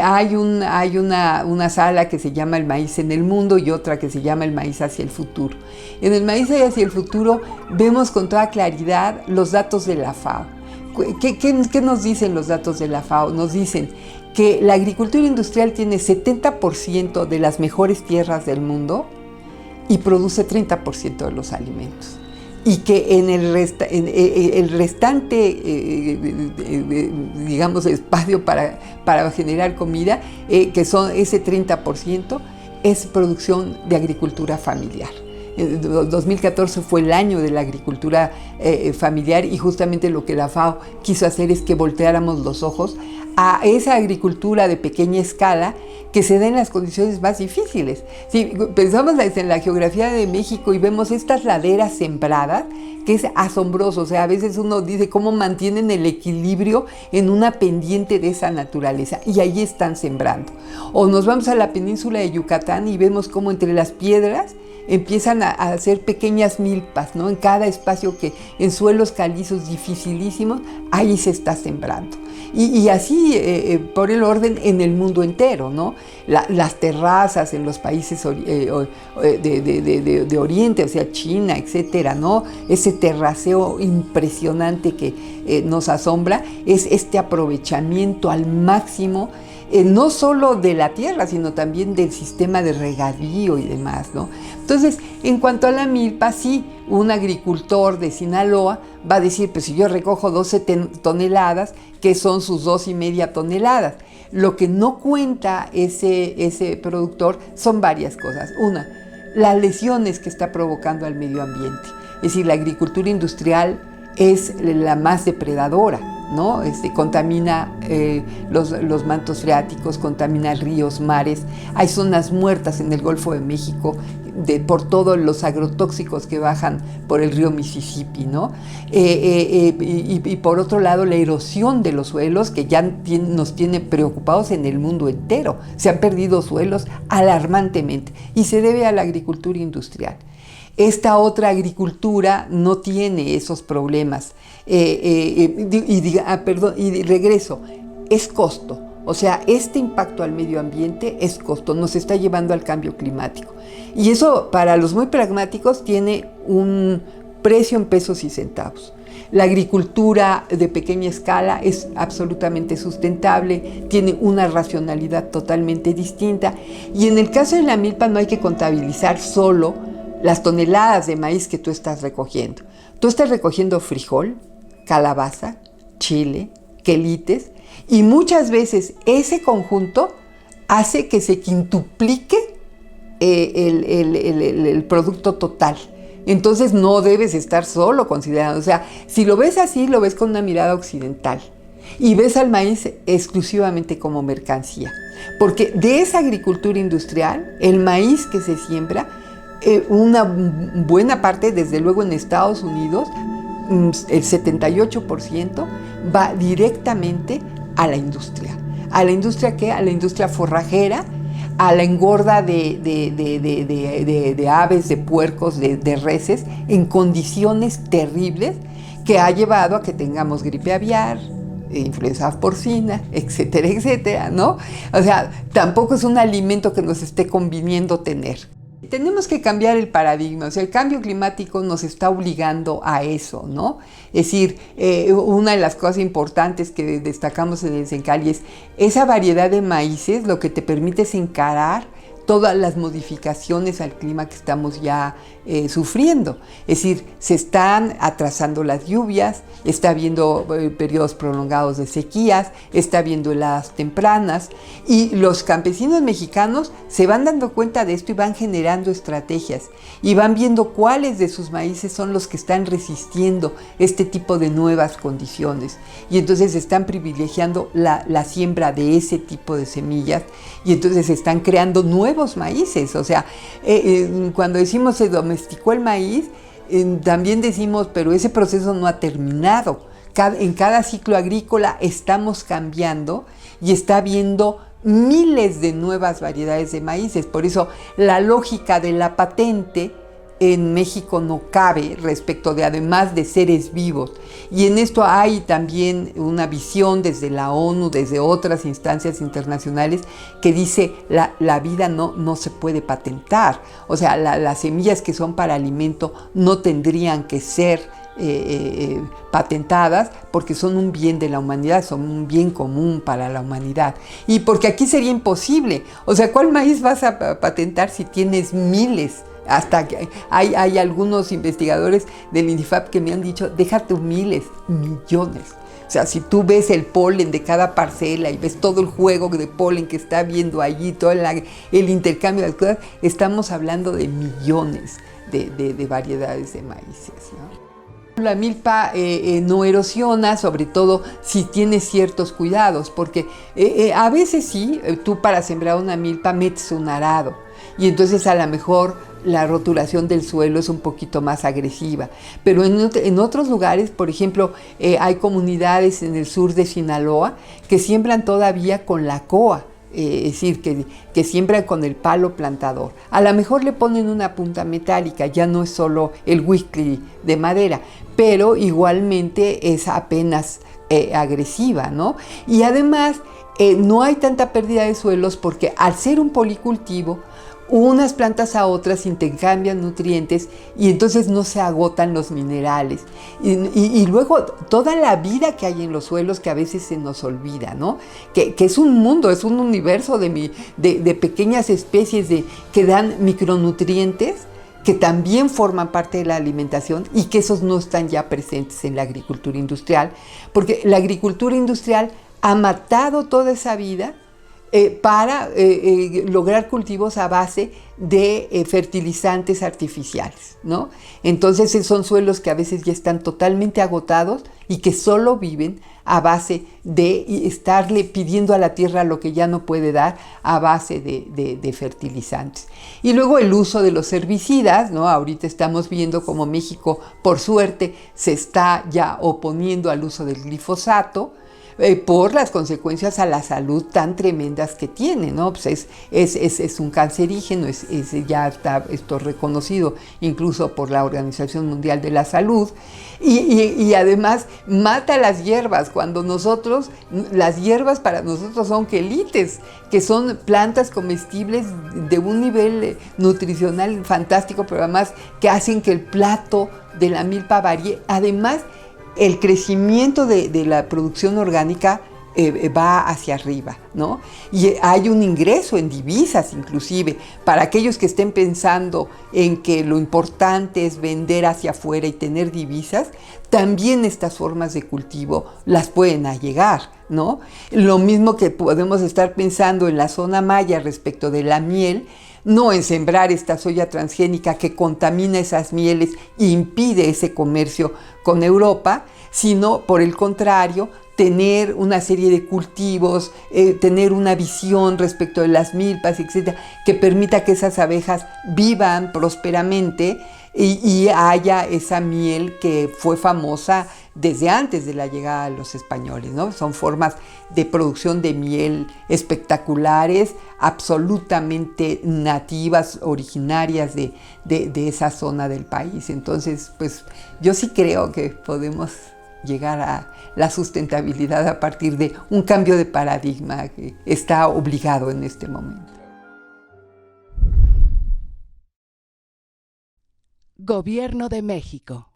Hay una sala que se llama El maíz en el mundo y otra que se llama El maíz hacia el futuro. En El maíz hacia el futuro vemos con toda claridad los datos de la FAO. ¿Qué nos dicen los datos de la FAO? Nos dicen que la agricultura industrial tiene 70% de las mejores tierras del mundo y produce 30% de los alimentos. Y que en el restante, digamos, espacio para generar comida, que son ese 30%, es producción de agricultura familiar. 2014 fue el año de la agricultura familiar y justamente lo que la FAO quiso hacer es que volteáramos los ojos a esa agricultura de pequeña escala que se da en las condiciones más difíciles. Si pensamos en la geografía de México y vemos estas laderas sembradas, que es asombroso, o sea, a veces uno dice cómo mantienen el equilibrio en una pendiente de esa naturaleza, y ahí están sembrando. O nos vamos a la península de Yucatán y vemos cómo entre las piedras empiezan a hacer pequeñas milpas, ¿no? En cada espacio que en suelos calizos dificilísimos, ahí se está sembrando. Y así, por el orden, en el mundo entero, ¿no? Las terrazas en los países de Oriente, o sea, China, etcétera, ¿no? Ese terraceo impresionante que nos asombra es este aprovechamiento al máximo, no solo de la tierra, sino también del sistema de regadío y demás, ¿no? Entonces, en cuanto a la milpa, sí, un agricultor de Sinaloa va a decir, pues si yo recojo 12 toneladas, ¿qué son sus 2,5 toneladas? Lo que no cuenta ese productor son varias cosas. Una, las lesiones que está provocando al medio ambiente. Es decir, la agricultura industrial es la más depredadora, ¿no? Contamina los mantos freáticos, contamina ríos, mares. Hay zonas muertas en el Golfo de México por todos los agrotóxicos que bajan por el río Mississippi, ¿no? Y por otro lado, la erosión de los suelos, que ya nos tiene preocupados en el mundo entero. Se han perdido suelos alarmantemente y se debe a la agricultura industrial. Esta otra agricultura no tiene esos problemas. Y regreso, es costo. O sea, este impacto al medio ambiente es costo, nos está llevando al cambio climático. Y eso, para los muy pragmáticos, tiene un precio en pesos y centavos. La agricultura de pequeña escala es absolutamente sustentable, tiene una racionalidad totalmente distinta. Y en el caso de la milpa no hay que contabilizar solo las toneladas de maíz que tú estás recogiendo. Tú estás recogiendo frijol, calabaza, chile, quelites, y muchas veces ese conjunto hace que se quintuplique el producto total. Entonces no debes estar solo considerando, o sea, si lo ves así, lo ves con una mirada occidental y ves al maíz exclusivamente como mercancía. Porque de esa agricultura industrial, el maíz que se siembra, una buena parte, desde luego en Estados Unidos, el 78% va directamente a la industria. ¿A la industria qué? A la industria forrajera, a la engorda de aves, de puercos, de reses, en condiciones terribles, que ha llevado a que tengamos gripe aviar, influenza porcina, etcétera, etcétera, ¿no? O sea, tampoco es un alimento que nos esté conviniendo tener. Tenemos que cambiar el paradigma, o sea, el cambio climático nos está obligando a eso, ¿no? Es decir, una de las cosas importantes que destacamos en el Sencali es esa variedad de maíces, lo que te permite es encarar todas las modificaciones al clima que estamos ya sufriendo. Es decir, se están atrasando las lluvias, está habiendo periodos prolongados de sequías, está habiendo heladas tempranas, y los campesinos mexicanos se van dando cuenta de esto y van generando estrategias y van viendo cuáles de sus maíces son los que están resistiendo este tipo de nuevas condiciones, y entonces están privilegiando la siembra de ese tipo de semillas, y entonces están creando nuevos maíces. O sea, cuando decimos se domesticó el maíz, también decimos, pero ese proceso no ha terminado. En cada ciclo agrícola estamos cambiando y está habiendo miles de nuevas variedades de maíces. Por eso la lógica de la patente en México no cabe respecto de, además de seres vivos. Y en esto hay también una visión desde la ONU, desde otras instancias internacionales, que dice la vida no se puede patentar. O sea, las semillas que son para alimento no tendrían que ser patentadas, porque son un bien de la humanidad, son un bien común para la humanidad. Y porque aquí sería imposible. O sea, ¿cuál maíz vas a patentar si tienes miles? Hasta que hay algunos investigadores del INDIFAP que me han dicho, déjate miles, millones. O sea, si tú ves el polen de cada parcela y ves todo el juego de polen que está habiendo allí, todo el intercambio de las cosas, estamos hablando de millones de variedades de maíces, ¿no? La milpa no erosiona, sobre todo si tienes ciertos cuidados, porque a veces sí, tú para sembrar una milpa metes un arado, y entonces a lo mejor la rotulación del suelo es un poquito más agresiva. Pero en otros lugares, por ejemplo, hay comunidades en el sur de Sinaloa que siembran todavía con la coa. Es decir, que siembran con el palo plantador. A lo mejor le ponen una punta metálica, ya no es solo el huicli de madera, pero igualmente es apenas agresiva, ¿no? Y además no hay tanta pérdida de suelos porque al ser un policultivo, unas plantas a otras intercambian nutrientes y entonces no se agotan los minerales. Y luego toda la vida que hay en los suelos que a veces se nos olvida, ¿no? Que es un mundo, es un universo de pequeñas especies que dan micronutrientes que también forman parte de la alimentación y que esos no están ya presentes en la agricultura industrial, porque la agricultura industrial ha matado toda esa vida para lograr cultivos a base de fertilizantes artificiales, ¿no? Entonces son suelos que a veces ya están totalmente agotados y que solo viven a base de estarle pidiendo a la tierra lo que ya no puede dar a base de fertilizantes. Y luego el uso de los herbicidas, ¿no? Ahorita estamos viendo como México, por suerte, se está ya oponiendo al uso del glifosato, por las consecuencias a la salud tan tremendas que tiene, ¿no? Pues es un cancerígeno, ya está esto reconocido incluso por la Organización Mundial de la Salud, y además mata las hierbas, cuando las hierbas para nosotros son quelites, que son plantas comestibles de un nivel nutricional fantástico, pero además que hacen que el plato de la milpa varíe. Además, el crecimiento de la producción orgánica va hacia arriba, ¿no? Y hay un ingreso en divisas, inclusive, para aquellos que estén pensando en que lo importante es vender hacia afuera y tener divisas, también estas formas de cultivo las pueden allegar, ¿no? Lo mismo que podemos estar pensando en la zona maya respecto de la miel, no en sembrar esta soya transgénica que contamina esas mieles e impide ese comercio con Europa, sino por el contrario, tener una serie de cultivos, tener una visión respecto de las milpas, etcétera, que permita que esas abejas vivan prósperamente y haya esa miel que fue famosa desde antes de la llegada de los españoles, ¿no? Son formas de producción de miel espectaculares, absolutamente nativas, originarias de esa zona del país. Entonces, pues yo sí creo que podemos llegar a la sustentabilidad a partir de un cambio de paradigma que está obligado en este momento. Gobierno de México.